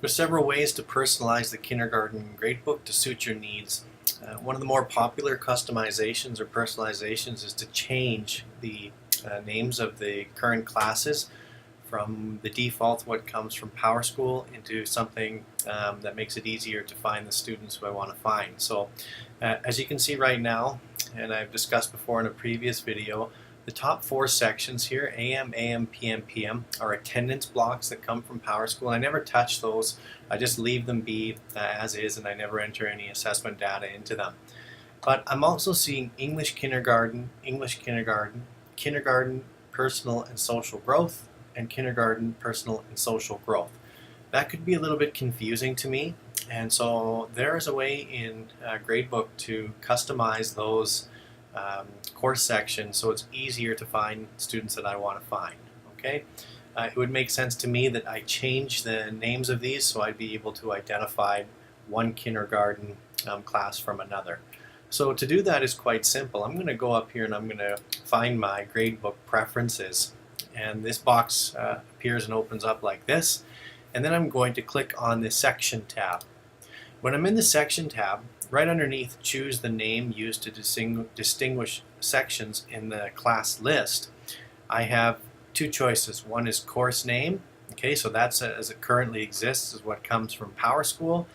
There's several ways to personalize the kindergarten gradebook to suit your needs. One of the more popular customizations or personalizations is to change the names of the current classes from the default, what comes from PowerSchool, into something that makes it easier to find the students who I want to find. So as you can see right now, and I've discussed before in a previous video, the top four sections here, AM, PM, PM, are attendance blocks that come from PowerSchool. I never touch those. I just leave them be as is, and I never enter any assessment data into them. But I'm also seeing English kindergarten, kindergarten personal and social growth, and kindergarten personal and social growth. That could be a little bit confusing to me, and so there is a way in Gradebook to customize those course sections so it's easier to find students that I want to find. Okay, it would make sense to me that I change the names of these so I'd be able to identify one kindergarten class from another. So to do that is quite simple. I'm going to go up here and I'm going to find my Gradebook preferences, and this box appears and opens up like this, and then I'm going to click on the section tab. When I'm in the section tab, right underneath choose the name used to distinguish sections in the class list, I have two choices. One is course name, okay, so that's as it currently exists, is what comes from PowerSchool,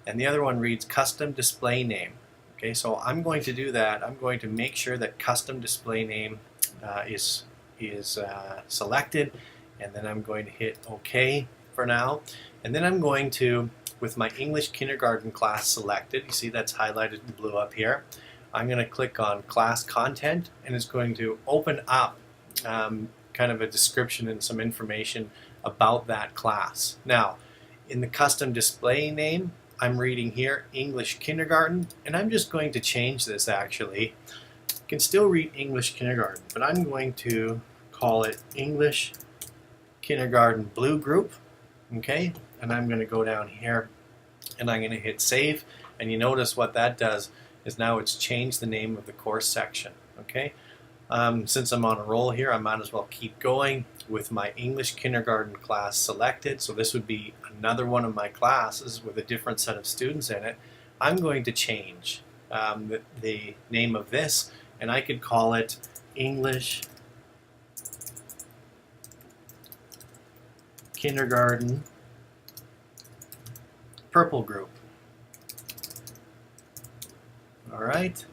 and the other one reads custom display name. Okay, so I'm going to do that. I'm going to make sure that custom display name is selected, and then I'm going to hit OK for now, and then I'm going to, with my English kindergarten class selected, you see that's highlighted in blue up here, I'm going to click on class content, and it's going to open up kind of a description and some information about that class. Now, in the custom display name, I'm reading here English kindergarten, and I'm just going to change this actually. You can still read English kindergarten, but I'm going to call it English kindergarten blue group. Okay, and I'm going to go down here and I'm going to hit save, and you notice what that does is now it's changed the name of the course section. Okay, since I'm on a roll here, I might as well keep going with my English kindergarten class selected. So this would be another one of my classes with a different set of students in it. I'm going to change the name of this, and I could call it English kindergarten purple group. Alright,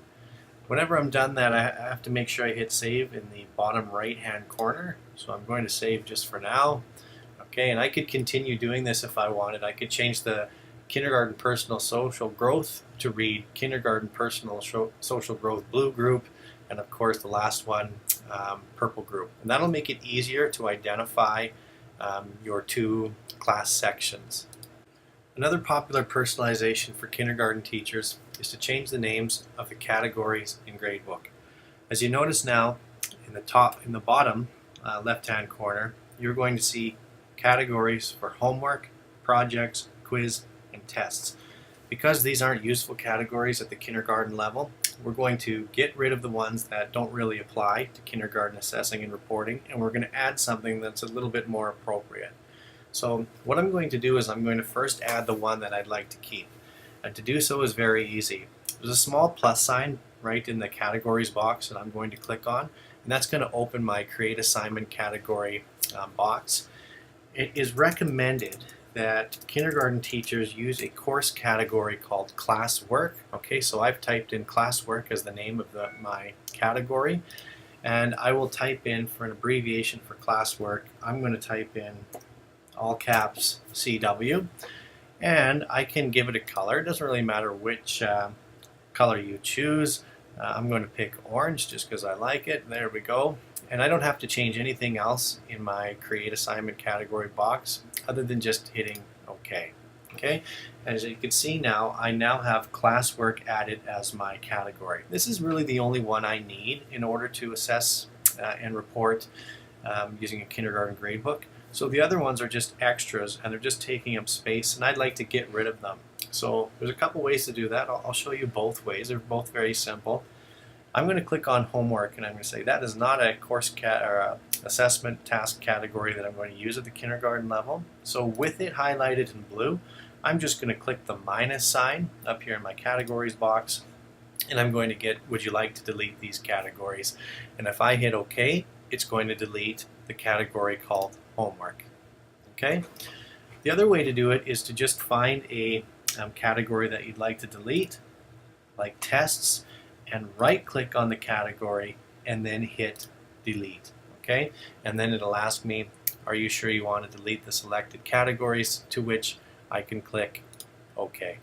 whenever I'm done that, I have to make sure I hit save in the bottom right hand corner, so I'm going to save just for now. Okay, and I could continue doing this if I wanted. I could change the kindergarten personal social growth to read kindergarten personal social growth blue group, and of course the last one purple group, and that'll make it easier to identify your two class sections. Another popular personalization for kindergarten teachers is to change the names of the categories in Gradebook. As you notice now, in the bottom left-hand corner, you're going to see categories for homework, projects, quiz, and tests. Because these aren't useful categories at the kindergarten level, we're going to get rid of the ones that don't really apply to kindergarten assessing and reporting, and we're going to add something that's a little bit more appropriate. So what I'm going to do is I'm going to first add the one that I'd like to keep. And to do so is very easy. There's a small plus sign right in the categories box that I'm going to click on, and that's going to open my create assignment category box. It is recommended that kindergarten teachers use a course category called classwork. Okay, so I've typed in classwork as the name of my category, and I will type in, for an abbreviation for classwork, I'm going to type in all caps CW, and I can give it a color. It doesn't really matter which color you choose. I'm going to pick orange just because I like it. There we go. And I don't have to change anything else in my create assignment category box other than just hitting OK. Okay, and as you can see now, I now have classwork added as my category. This is really the only one I need in order to assess and report using a kindergarten gradebook. So the other ones are just extras, and they're just taking up space, and I'd like to get rid of them. So there's a couple ways to do that. I'll show you both ways. They're both very simple. I'm going to click on homework and I'm going to say that is not a course or a assessment task category that I'm going to use at the kindergarten level. So with it highlighted in blue, I'm just going to click the minus sign up here in my categories box, and I'm going to get, would you like to delete these categories? And if I hit OK, it's going to delete the category called homework. Okay. The other way to do it is to just find a category that you'd like to delete, like tests, and right click on the category and then hit delete. Okay, and then it'll ask me, are you sure you want to delete the selected categories, to which I can click OK.